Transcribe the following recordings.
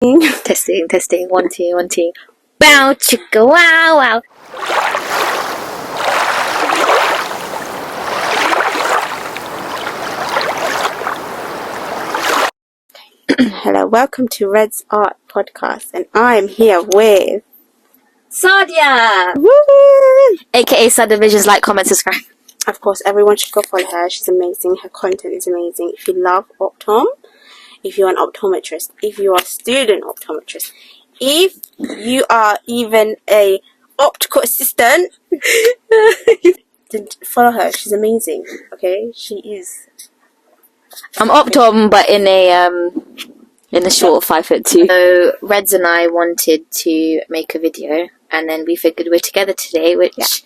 Testing. 1, 2, 1, 2. Bow, chicka, wow, wow. Hello, welcome to Red's Art Podcast, and I'm here with Sadia! Woo! AKA Subdivisions. Like, comment, subscribe. Of course, everyone should go follow her. She's amazing. Her content is amazing. If you love optom, if you're an optometrist, if you are a student optometrist, if you are even a optical assistant, then follow her. She's amazing. Okay, she is. I'm optom, but in a short 5'2". So Reds and I wanted to make a video, and then we figured we're together today, which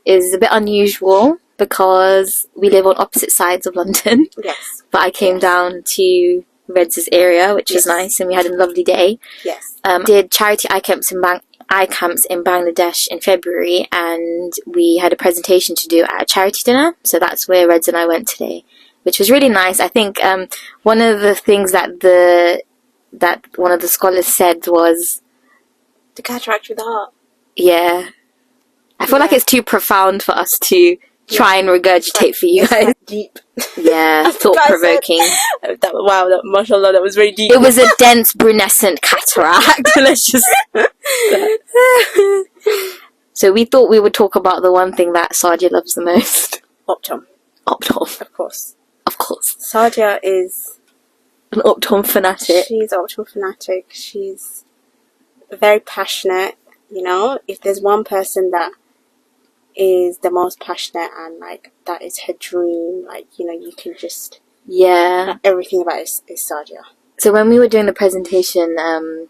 is a bit unusual because we live on opposite sides of London. Yes. But I came down to Reds' area, which was nice, and we had a lovely day. Yes. Did charity eye camps in Bangladesh in February, and we had a presentation to do at a charity dinner. So that's where Reds and I went today, which was really nice. I think one of the things that one of the scholars said was the cataract with the heart. Yeah. I feel like it's too profound for us to try and regurgitate for you guys. Deep. Yeah, thought-provoking. Wow, mashallah, that was very deep. It was a dense, brunescent cataract. Let's just... So we thought we would talk about the one thing that Sadia loves the most. Optom. Optom. Of course. Sadia is... an optom fanatic. She's an optom fanatic. She's very passionate. You know, if there's one person that is the most passionate and like that is her dream, like, you know, you can just everything about it is Sadia. So when we were doing the presentation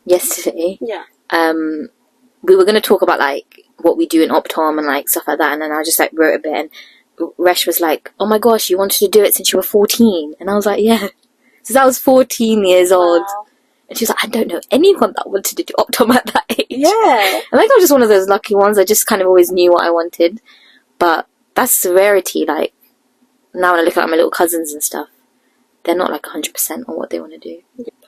yesterday, we were going to talk about like what we do in optom and like stuff like that, and then I just like wrote a bit, and Resh was like, oh my gosh, you wanted to do it since you were 14. And I was like, yeah, since I was 14 years old. And she was like, I don't know anyone that wanted to do optom at that age. Yeah. I think I was just one of those lucky ones. I just kind of always knew what I wanted. But that's the rarity. Like, now when I look at my little cousins and stuff, they're not like 100% on what they want to do.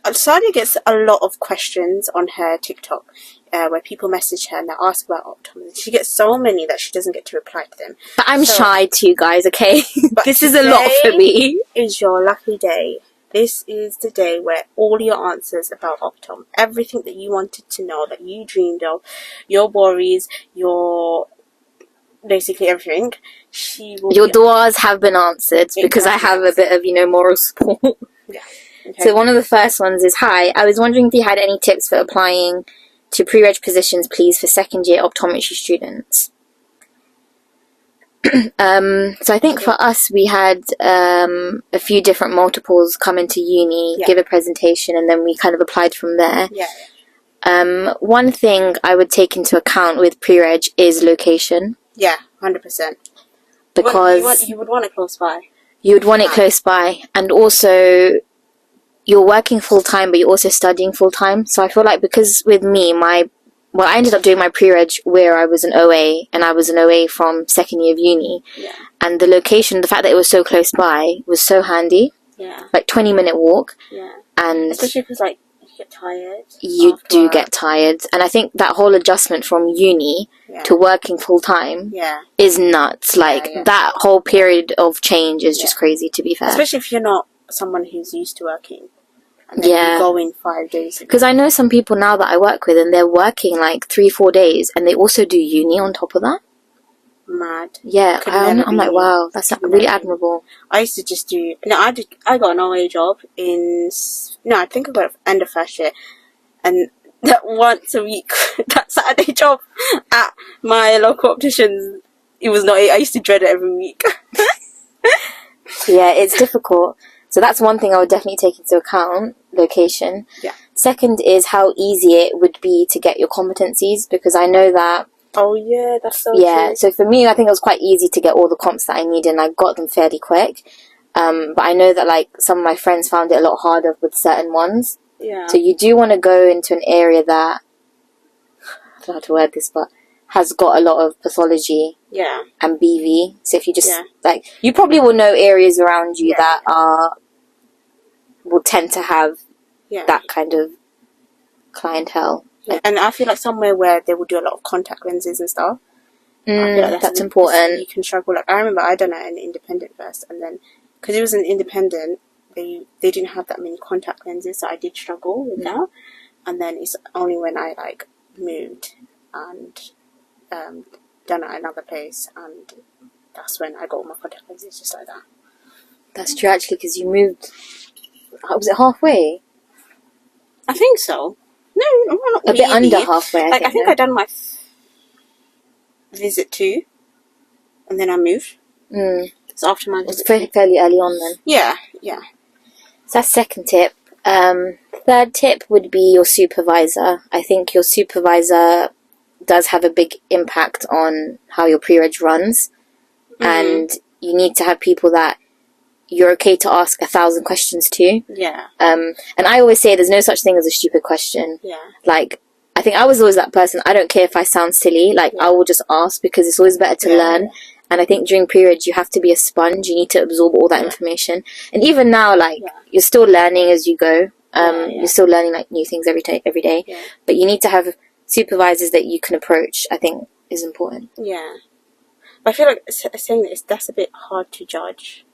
Sadia gets a lot of questions on her TikTok where people message her and they ask about optom. She gets so many that she doesn't get to reply to them. But I'm shy too, guys, okay? This is a lot for me. Is your lucky day. This is the day where all your answers about optom, everything that you wanted to know, that you dreamed of, your worries, your basically everything, your duas have been answered because I have a bit of, you know, moral support. Yeah. Okay. So one of the first ones is, hi, I was wondering if you had any tips for applying to pre-reg positions, please, for second year optometry students. So I think for us, we had a few different multiples come into uni, give a presentation, and then we kind of applied from there. One thing I would take into account with pre-reg is location. Yeah, 100%. Because you would want it close by. You would want it close by, and also you're working full-time, but you're also studying full-time. So I feel like because with me, I ended up doing my pre-reg where I was an OA, and I was an OA from second year of uni. Yeah. And the location, the fact that it was so close by, was so handy. Yeah. Like 20-minute walk. Yeah. And especially because like you get tired. You do get tired, and I think that whole adjustment from uni to working full time is nuts. Like that whole period of change is just crazy. To be fair, especially if you're not someone who's used to working. And then you go in 5 days. Because I know some people now that I work with, and they're working like 3-4 days, and they also do uni on top of that. Mad. Yeah, I'm like, wow, that's really admirable. I used to just do. No, I got an OA job I think I got it end of first year, and that once a week, that Saturday job at my local optician, it was not. I used to dread it every week. Yeah, it's difficult. So that's one thing I would definitely take into account, location. Yeah. Second is how easy it would be to get your competencies, because I know that... Oh, yeah, that's so true. So for me, I think it was quite easy to get all the comps that I needed, and I got them fairly quick. But I know that, like, some of my friends found it a lot harder with certain ones. Yeah. So you do want to go into an area that... I don't know how to word this, but... has got a lot of pathology and BV. So if you just, like, you probably will know areas around you that will tend to have that kind of clientele. Yeah. And I feel like somewhere where they will do a lot of contact lenses and stuff. I feel like That's important. You can struggle. Like I remember I done it at an independent first, and then because it was an independent, they didn't have that many contact lenses, so I did struggle with that. And then it's only when I like moved and done it at another place, and that's when I got all my contact lenses just like that. That's true, actually, because you moved. Was it halfway? I think so. No, not a really. bit under halfway. I think I done my visit 2, and then I moved. So after my visit, it's fairly early on then. Yeah. So that's second tip. Third tip would be your supervisor. I think your supervisor does have a big impact on how your pre-reg runs, and you need to have people that you're okay to ask 1,000 questions to. Yeah. And I always say there's no such thing as a stupid question. Yeah. Like, I think I was always that person. I don't care if I sound silly. Like, I will just ask because it's always better to learn. And I think during pre-reg, you have to be a sponge. You need to absorb all that information. And even now, like, you're still learning as you go. You're still learning, like, new things every day. Yeah. But you need to have supervisors that you can approach, I think, is important. Yeah. But I feel like saying that's a bit hard to judge.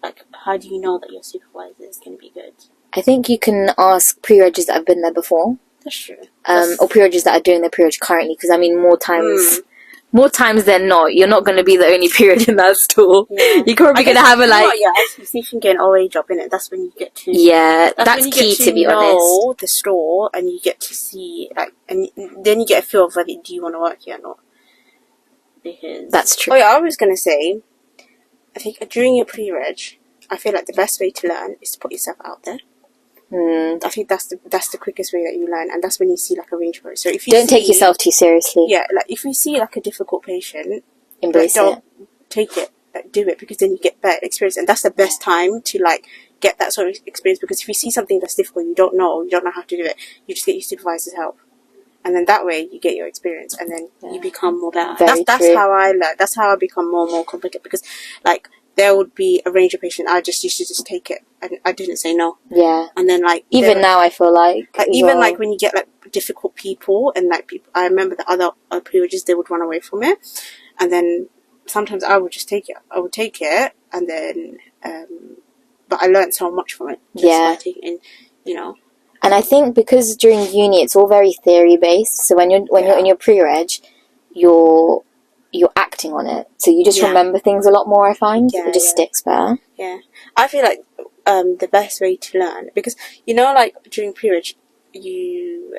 Like, how do you know that your supervisor is going to be good? I think you can ask pre-reggers that have been there before. That's true. Or pre-reggers that are doing their pre-reg currently. Because, I mean, more times than not, you're not going to be the only pre-reg in that store. Yeah. You're probably going to have a, like... if you can get an OA job in it, that's when you get to... Yeah, that's key, to be honest. Know the store, and you get to see, like... And then you get a feel of whether do you want to work here or not. Because... That's true. Oh, yeah, I was going to say... I think during your pre-reg, I feel like the best way to learn is to put yourself out there. I think that's the quickest way that you learn, and that's when you see like a range of it. So if you don't take yourself too seriously. Yeah, like if you see like a difficult patient, embrace it. Don't take it, like, do it, because then you get better experience, and that's the best time to like get that sort of experience. Because if you see something that's difficult, you don't know how to do it, you just get your supervisor's help. And then that way you get your experience, and then you become more better. That's how I learn. That's how I become more and more competent, because like there would be a range of patients I just used to just take it, and I didn't say no. Yeah. And then like even now I feel like even like when you get like difficult people, and like people, I remember the other pre-regs, they would run away from it, and then sometimes I would just take it. I would take it, and then but I learned so much from it. Just by taking it in, you know. And I think because during uni it's all very theory based, so when you're in your pre-reg, you're acting on it, so you just remember things a lot more. I find it just sticks better. Yeah, I feel like the best way to learn, because you know, like during pre-reg, you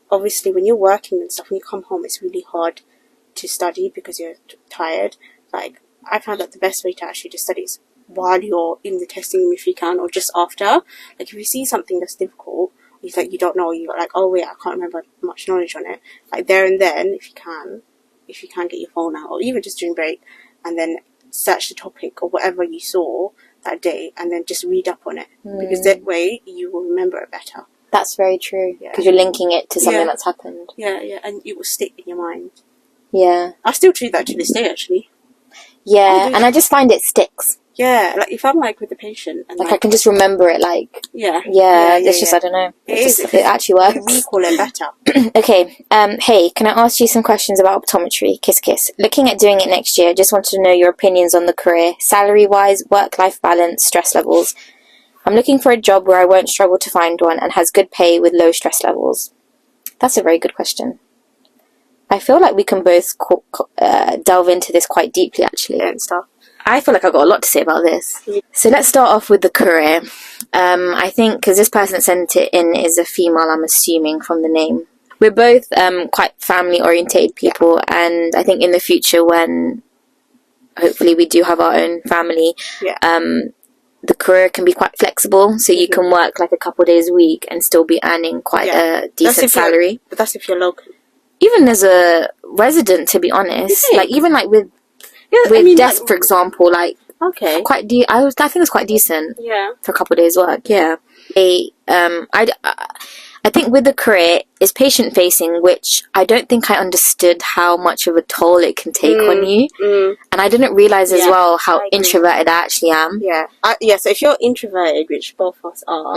obviously when you're working and stuff, when you come home, it's really hard to study because you're tired. Like I found that the best way to actually just study is while you're in the testing room if you can, or just after. Like if you see something that's difficult, it's like you don't know, you're like, oh wait, I can't remember much knowledge on it. Like there and then, if you can get your phone out, or even just during break, and then search the topic or whatever you saw that day, and then just read up on it, because that way you will remember it better. That's very true, because you're linking it to something that's happened. Yeah, and it will stick in your mind. Yeah. I still do that to this day, actually. Yeah, and I just find it sticks. Yeah, like if I'm like with the patient, and like I can just remember it, like it's just I don't know. It actually works. We call it better. Okay. Hey, can I ask you some questions about optometry? Kiss, kiss. Looking at doing it next year, just wanted to know your opinions on the career, salary-wise, work-life balance, stress levels. I'm looking for a job where I won't struggle to find one and has good pay with low stress levels. That's a very good question. I feel like we can both delve into this quite deeply, actually. And stuff. I feel like I've got a lot to say about this. So let's start off with the career. I think, because this person that sent it in is a female, I'm assuming from the name. We're both quite family-orientated people, and I think in the future when hopefully we do have our own family, the career can be quite flexible, so you can work like a couple of days a week and still be earning quite a decent salary. But that's if you're local. Even as a resident, to be honest, like even like with desk, like, for example, like quite I think it's quite decent. Yeah. For a couple of days' work. Yeah. I think with the career it's patient facing, which I don't think I understood how much of a toll it can take on you, and I didn't realize as well how introverted I actually am. Yeah. So if you're introverted, which both of us are,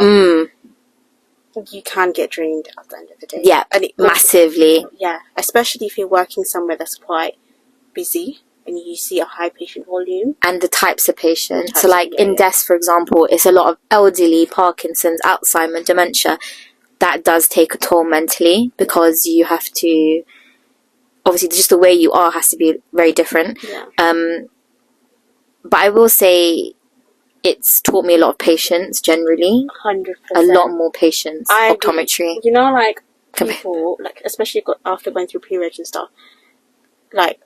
you can get drained at the end of the day. Yeah, and massively. Yeah, especially if you're working somewhere that's quite busy and you see a high patient volume. And the types of patients. So like in desk, for example, it's a lot of elderly, Parkinson's, Alzheimer's, dementia. That does take a toll mentally, because you have to, obviously just the way you are has to be very different. Yeah. But I will say it's taught me a lot of patience generally. 100%. A lot more patience. Optometry. You know, like people, like especially after going through pre-reg and stuff, like,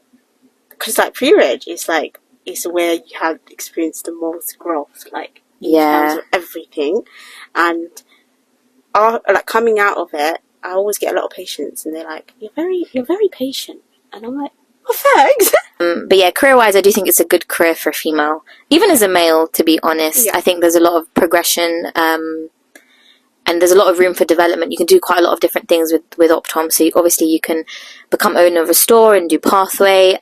because like pre-reg is like, it's where you have experienced the most growth, like in terms of everything. And like coming out of it, I always get a lot of patients, and they're like, you're very patient, and I'm like, oh, thanks. But yeah, career-wise, I do think it's a good career for a female, even as a male, to be honest. I think there's a lot of progression, and there's a lot of room for development. You can do quite a lot of different things with Optom. So obviously you can become owner of a store and do pathway.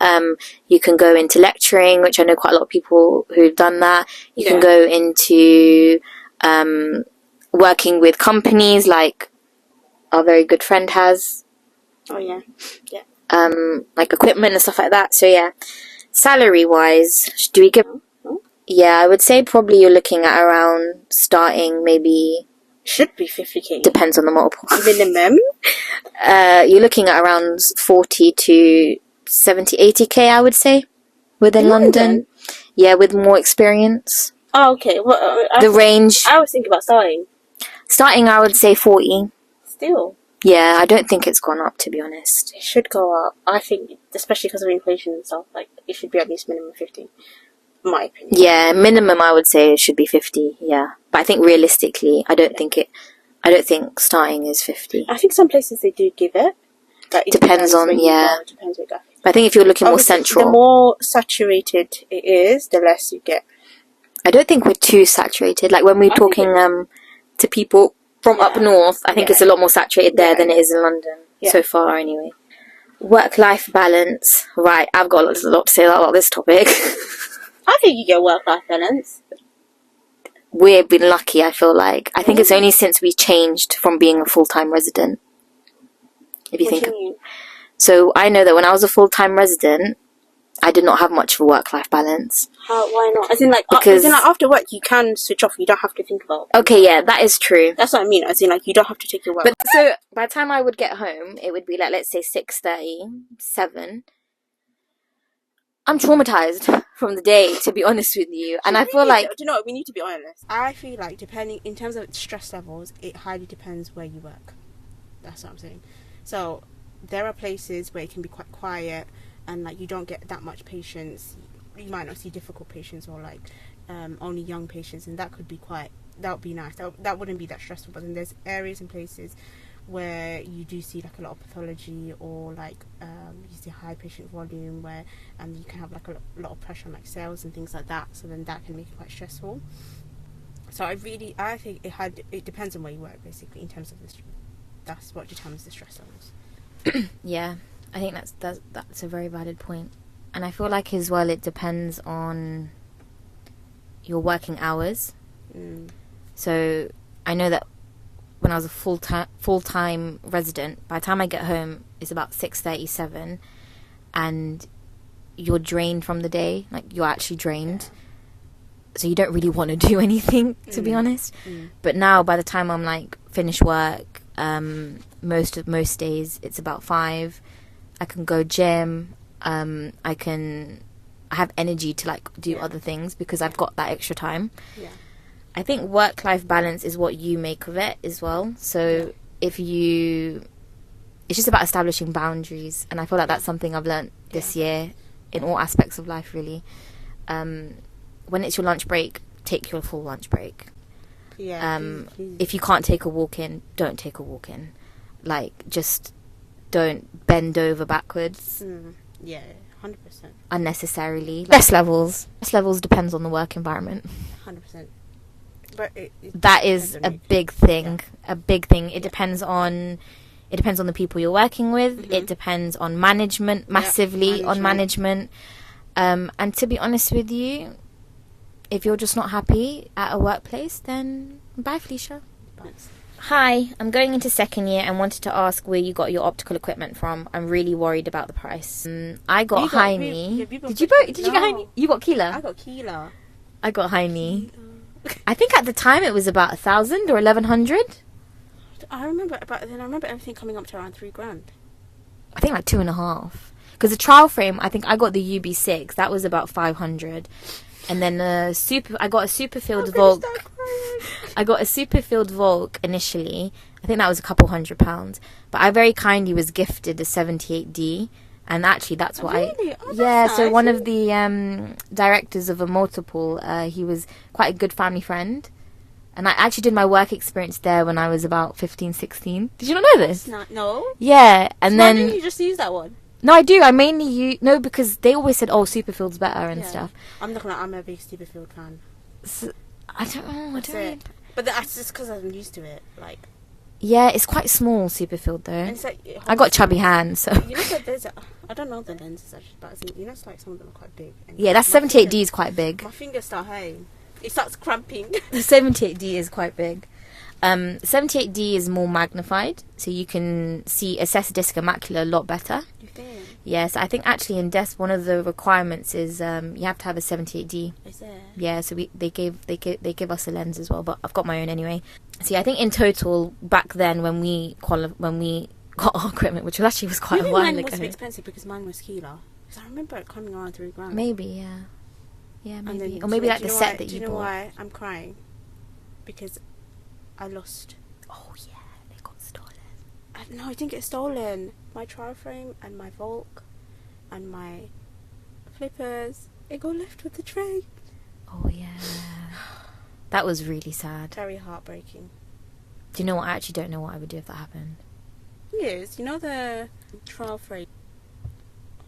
You can go into lecturing, which I know quite a lot of people who've done that. You can go into working with companies, like our very good friend has. Oh yeah. Like equipment and stuff like that. So yeah, salary wise, do we give? Yeah, I would say probably you're looking at around starting maybe. Should be 50k. Depends on the multiple. Minimum. You're looking at around 40 to 70, 80k, I would say, within London. Yeah, with more experience. Oh, okay. Well, the range. I was thinking about starting. Starting, I would say 40. Still. Yeah, I don't think it's gone up, to be honest. It should go up. I think, especially because of inflation and stuff, like, it should be at least minimum 50. In my opinion. Yeah, minimum I would say it should be 50, yeah. But I think realistically, I don't think starting is 50. I think some places they do give it. Like, it depends on, it depends where you go. I think if you're looking more central. The more saturated it is, the less you get. I don't think we're too saturated. Like when we're talking to people from up north, I think it's a lot more saturated there than it is in London. So far, anyway. Work-life balance. Right, I've got a lot to say about this topic. I think you get work-life balance. We've been lucky, I feel like. I think it's only since we changed from being a full-time resident. If you think. So I know that when I was a full-time resident, I did not have much of a work-life balance. Why not? As in, like, after work, you can switch off. You don't have to think about it. Okay, yeah, that is true. That's what I mean. As in, like, you don't have to take your work. But so, by the time I would get home, it would be, like, let's say 6:30, 7. I'm traumatized from the day, to be honest with you. And I feel like... Do you know what? We need to be honest. I feel like, depending, in terms of stress levels, it highly depends where you work. That's what I'm saying. So, there are places where it can be quite quiet, and like you don't get that much patients. You might not see difficult patients, or like only young patients, and that would be nice. That wouldn't be that stressful. But then there's areas and places where you do see like a lot of pathology, or like you see high patient volume, where you can have like a lot of pressure on like sales and things like that. So then that can make it quite stressful. So I think it depends on where you work, basically, in terms of this. That's what determines the stress levels. Yeah, I think that's a very valid point. And I feel like as well it depends on your working hours. So I know that when I was a full-time resident, by the time I get home it's about 6:37, and you're drained from the day. Like, you're actually drained. So you don't really want to do anything, to be honest. But now by the time I'm like finish work, most days it's about 5. I can go gym. I have energy to like do other things because I've got that extra time. I think work-life balance is what you make of it as well. So it's just about establishing boundaries, and I feel like that's something I've learned this year in all aspects of life, really. When it's your lunch break, take your full lunch break. Please. If you can't take a walk in, don't take a walk in. Like, just don't bend over backwards. 100%. Unnecessarily. Stress levels depends on the work environment. 100%. But that is a big thing. A big thing. It depends on the people you're working with. It depends on management, massively on management. And to be honest with you, if you're just not happy at a workplace, then bye, Felicia. Hi, I'm going into second year and wanted to ask where you got your optical equipment from. I'm really worried about the price. I got Heine. Did you get Heine? You got Keeler? I got Keeler. I got Heine. I think at the time it was about 1,000 or 1,100. I remember everything coming up to around $3,000. I think like 2.5. Because the trial frame, I think I got the UB6. That was about 500. And then I got a Superfield Volk. I got a Superfield Volk initially. I think that was a couple £100. But I very kindly was gifted a 78D. And actually, that's what really? That's so nice. one of the directors of a multiple, he was quite a good family friend. And I actually did my work experience there when I was about 15, 16. Did you not know this? No. Yeah, and Why then... didn't you just use that one? No, I do. I mainly use... No, because they always said, oh, Superfield's better and stuff. I'm not gonna... I'm a big Superfield fan. So, I don't know. I don't... But that's just because I'm used to it. Like... Yeah, it's quite small, Superfield, though. And it's like, I got chubby hands, so... You know that there's I don't know the lenses actually, but you know it's like some of them are quite big. And yeah, that's 78D is quite big. My fingers start hurting. It starts cramping. The 78D is quite big. 78D is more magnified, so you can assess disc and macula a lot better. You think? Yes, I think actually in DES one of the requirements is you have to have a 78D. Is there? Yeah, so they give us a lens as well, but I've got my own anyway. See, I think in total back then when we got our equipment, which was quite a while ago. Mine must be expensive because mine was Keeler. Because I remember it coming around $3,000. Maybe, yeah. Yeah, maybe. Then, or maybe like the set that you bought. Do you know why I'm crying? Because I lost. Oh yeah, they got stolen. No, I didn't get stolen. My trial frame and my Volk and my flippers, it got left with the tray. Oh yeah. That was really sad. Very heartbreaking. Do you know what? I actually don't know what I would do if that happened. Yes, you know the trial frame.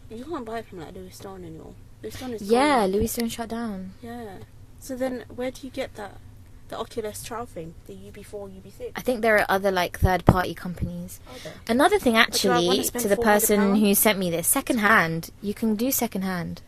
You can't buy it from like Louis Vuitton anymore. Louis Vuitton is gone. Louis Vuitton shut down. Yeah. So then, where do you get that? The Oculus trial frame, the UB4, UB6. I think there are other like third-party companies. Okay. Another thing, actually, to to the person £400? who sent me this, second-hand. You can do second-hand.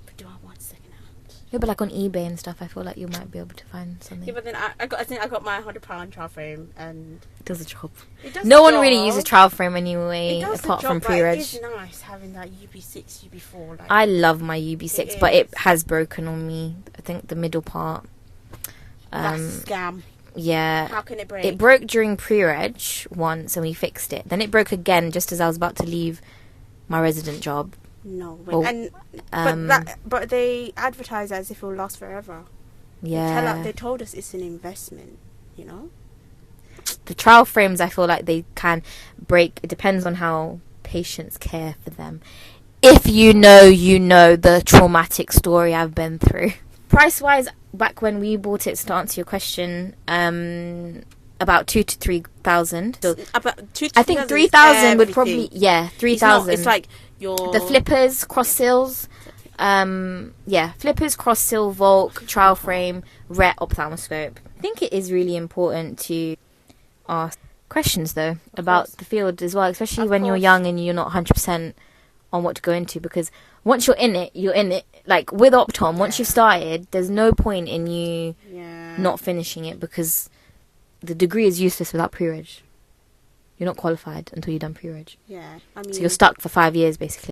But do I want second hand? Yeah, but like on eBay and stuff, I feel like you might be able to find something. Yeah, but then I got my £100 trial frame and It does the job. it does No the one job. really uses trial frame anyway, It does apart the from job, pre-reg. It is nice having that UB6, UB4. Like, I love my UB6, It but is. it has broken on me. I think the middle part. that's a scam. Yeah. How can it break? It broke during pre-reg once and we fixed it. Then it broke again just as I was about to leave my resident job. No way. Well, but they advertise as if it will last forever. Yeah. They told us it's an investment, you know? The trial frames, I feel like they can break. It depends on how patients care for them. If you know the traumatic story I've been through. Price-wise, back when we bought it, to answer your question, about 2,000 to 3,000. So About 2 I think 3,000 would probably 3,000. It's like your the flippers, cross sills, flippers, cross sill, Volk, trial frame, ret, ophthalmoscope. I think it is really important to ask questions though about the field as well, especially when you're young and you're not 100% on what to go into, because once you're in it, you're in it. Like with Optom, once you've started, there's no point in you not finishing it, because the degree is useless without pre-reg. You're not qualified until you've done pre-reg. Yeah, I mean, so you're stuck for 5 years basically.